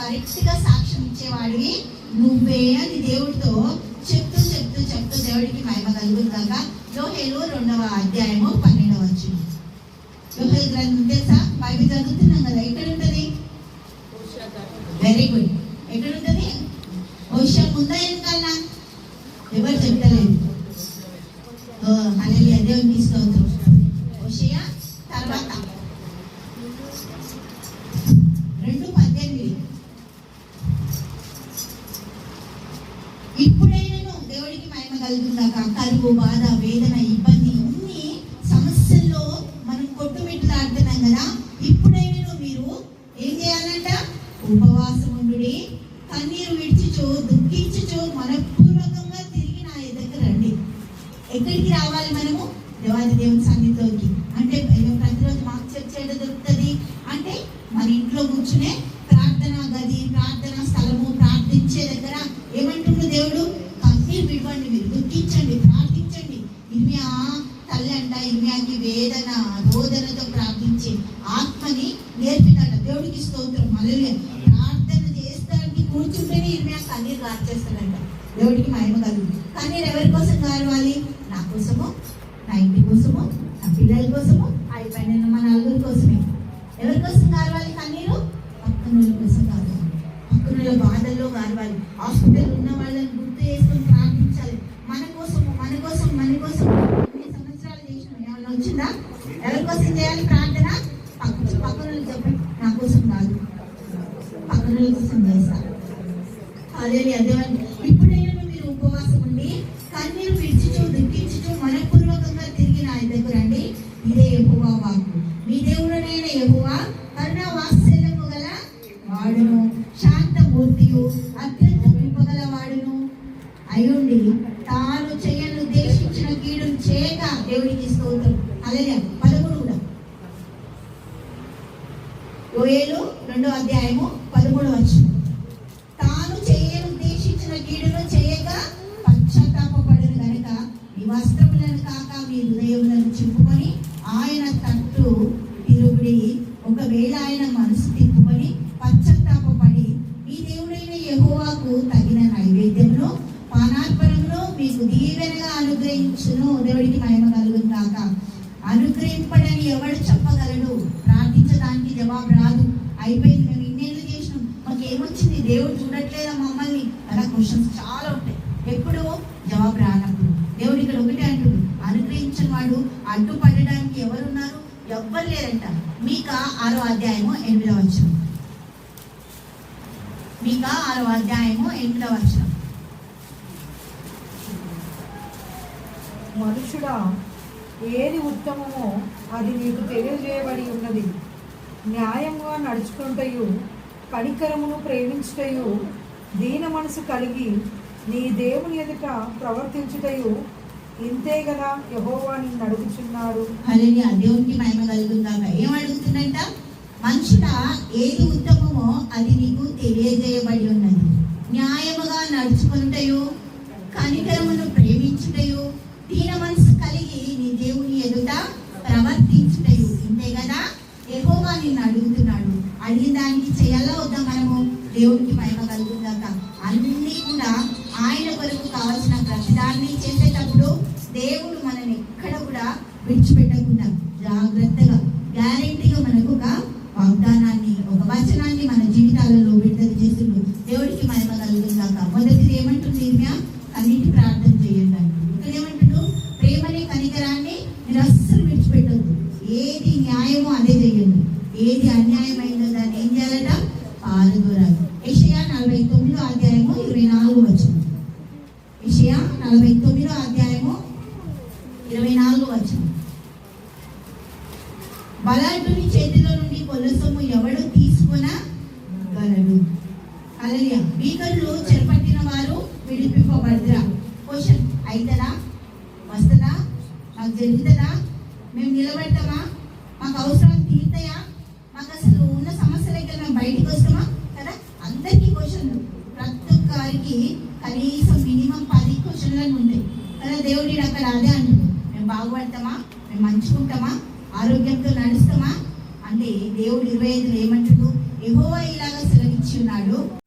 కరెక్ట్గా సాక్ష్యం ఇచ్చేవాడివి నువ్వే అని దేవుడితో చెప్తూ దేవుడికి మహిమ కలుగుతాక యోహేలు 2వ అధ్యాయము 12వ వచనం. యోహేలు గ్రంథం తెలుసా? బైబిల్ చదువుతున్నాం కదా. ఎక్కడ ఉంటుంది? Very good. ఎక్కడ ఉంటుంది? హోషేయ ముందా వెనకాలనా? ఎవరు చెప్తలేదు. హల్లెలూయా, దేవునికి స్తోత్రం. హోషేయ తర్వాత 2:18. ఇప్పుడైనా దేవుడికి మహిమ కలుగుతాక కరువు, బాధ, వేదన, ఇబ్బంది, ఇన్ని సమస్యల్లో మనం కొట్టుమిట్లాడుతున్నాం కదా. ఇప్పుడైనా మీరు ఏం చేయాలంట? ఉపవాసం ఉండుడి, కన్నీరు విడిచిచో, దుఃఖించుచో మనపూర్వకంగా తిరిగి నా ఎదురుకు రండి. ఎక్కడికి రావాలి మనము? దేవాది దేవుని సన్నిధిలోకి. అంటే ప్రతిరోజు మాకు చర్చ చేయడం దొరుకుతుంది అంటే మన ఇంట్లో కూర్చునే ప్రార్థనా గది, ప్రార్థనా స్థలము, ప్రార్థించే దగ్గర ఏమంటుండ్రు దేవుడు? కన్నీరు విడవండి, మీరు దుఃఖించండి, ప్రార్థించండి. ఇర్మియా తల్లి అంట, ఇర్మియాకి వేదన రోదనతో ప్రార్థించే ఆత్మని నేర్పినట. దేవుడికి స్తోత్రం. హల్లెలూయా. ప్రార్థన చేస్తానికి కూర్చుంటేనే ఇర్మియా కన్నీరు గార్చేస్తాడంట. దేవుడికి మహిమ కలుగు. కన్నీరు ఎవరి కోసం కావాలి? నా కోసము, నా ఇంటి కోసము, నా పిల్లల కోసము, అయిపోయిన మా నలుగురి కోసమే. ఎవరి కోసం కావాలి కన్నీరు? పక్కనుల కోసం కావాలి, పక్కనుల బాధల్లో కావాలి. హాస్పిటల్ ఉన్న వాళ్ళని గుర్తు చేసుకొని ప్రార్థించాలి. మన కోసం మన కోసం మన కోసం ఎన్ని సంవత్సరాలు చేసినాం, ఏమైనా వచ్చిందా? ఎవరి కోసం చేయాలి ప్రార్థన? పక్కనులు చెప్పండి. నా కోసం కాదు, పక్కనుల కోసం చేస్తారు. అదే ఇప్పుడైనా మీరు ఉపవాసం ఉండి కన్నీరు విడిచిచూ, దుఃఖించుచూ మనపూర్వకంగా తిరిగి నా దగ్గర రండి. ఇదే యెహోవా వాక్కు. మీ దేవుడనైన యెహోవా కరుణా వాత్సల్యము గల వాడును, శాంతమూర్తియు, అత్యంత కృపగల వాడును అయ్యుండి తాను చేయను ఉద్దేశించిన కీడును చేయక. దేవుడికి స్తోత్రం. హల్లెలూయా. 13 కూడా. యోయేలు 2వ అధ్యాయము 13వ వచనం. తాను చేయను ఉద్దేశించిన కీడును చేయక పశ్చాత్తాపపడును గనుక మీ వస్త్రములను కాక మీ హృదయములను చింపుకొని ఆయన తట్టు తిరుగుడి. ఒకవేళ ఆయన మనసు తిప్పుకొని పశ్చాత్తాపడి మీ దేవుడైన యెహోవాకు తగిన నైవేద్యమును పానార్పణమును మీకు దీవెనగా అనుగ్రహించును. దేవుడికి మహిమ కలుగును కాక. అనుగ్రహింపడని ఎవడు చెప్పగలడు? ప్రార్థించడానికి జవాబు రాదు. అయిపోయింది, మేము ఇన్నేళ్ళు చేసినాం, మాకు ఏమొచ్చింది, దేవుడు చూడట్లేదా మమ్మల్ని? అలా క్వశ్చన్స్ చాలా ఉంటాయి. ఎప్పుడు జవాబు రానప్పుడు. దేవుడు ఇక్కడ ఒకటే అంటుడు, అనుగ్రహించిన వాడు అడ్డుపడడానికి ఎవరున్నారు? ఎవ్వరు లేరంట. మీకా 6వ అధ్యాయము 8వ వచనం. మీకా 6వ అధ్యాయము 8వ వచనం. మనుషుడా, ఏది ఉత్తమమో అది నీకు తెలియజేయబడి ఉన్నది. న్యాయంగా నడుచుకుంటయు, కనికరమును ప్రేమించుటయు, దీన మనసు కలిగి నీ దేవుని ఎదుట ప్రవర్తించుటయు ఇంతే కదా యెహోవా నిన్ను అడుగుచున్నాడు. హల్లెలూయా. దేవునికి మహిమ కలుగుగాక. ఏం అడుగుతుందంట? మనుషుడా, ఏది ఉత్తమమో అది నీకు తెలియజేయబడి ఉన్నది. న్యాయముగా నడుచుకుంటయు, కనికరమును ప్రేమించుటయు, దీన మనసు కలిగి నీ దేవుని ఎదుట ప్రవర్తించుటయు ఇంతే కదా యెహోవా నిన్ను అడుగుతున్నాడు. అడిగిన దానికి చేయాలా వద్దా మనము? దేవునికి మహిమ కలుగుగాక. అన్నీ కూడా ఆయన కొరకు కావాల్సిన ప్రతిదాన్ని చేసేటప్పుడు దేవుడు మనల్ని ఎక్కడ కూడా విడిచిపెట్టకుండా జాగ్రత్తగా గ్యారెంటీగా మనకు ఒక వాగ్దానాన్ని, ఒక వచనాన్ని మన జీవితాలలో విడుదల చేస్తుండ్రు. దేవుడికి మహిమ కలుగుగాక. మొదటిది ఏమంటుంది ఇర్మియా? కన్నీటి ప్రార్థన చేయండి అంటూ. ఇక్కడ ఏమంటుడు? ప్రేమని, కనికరాన్ని మీరు అస్సలు విడిచిపెట్టద్దు. ఏది న్యాయమో అదే చేయండి, ఏది అన్యాయమైందో దాన్ని ఏం చేయాలట? పారదోరాలి. యెషయా 49వ అధ్యాయము 24వ వచనం. యెషయా 49వ అధ్యాయము 24వ వచనం. బలాఢ్యుని చేతిలో నుండి కొలసము ఎవడు తీసుకొనగలడు? హల్లెలూయా. భీకరులు చెరపట్టిన వారు విడిపింపబడదురా? క్వశ్చన్. అవుతుందా? వస్తుందా? మాకు జరుగుతుందా? మేము నిలబడతామా? మాకు అవసరాలు తీరుతాయా? మాకు అసలు ఉన్న సమస్యల దగ్గర మేము బయటకు వస్తామా? కదా. అందరికీ క్వశ్చన్లు. ప్రతి ఒక్కరికి కనీసం మినిమం 10 క్వశ్చన్లను ఉంటాయి కదా. దేవుడి అక్కడ అదే అంటుంది, మేము బాగుపడతామా? మేము మంచుకుంటామా? ఆరోగ్యంతో నడుస్తామా? అంటే దేవుడు 25లో ఏమంటుడు? యెహోవా ఇలాగా సెలవిచ్చి ఇచ్చి ఉన్నాడు.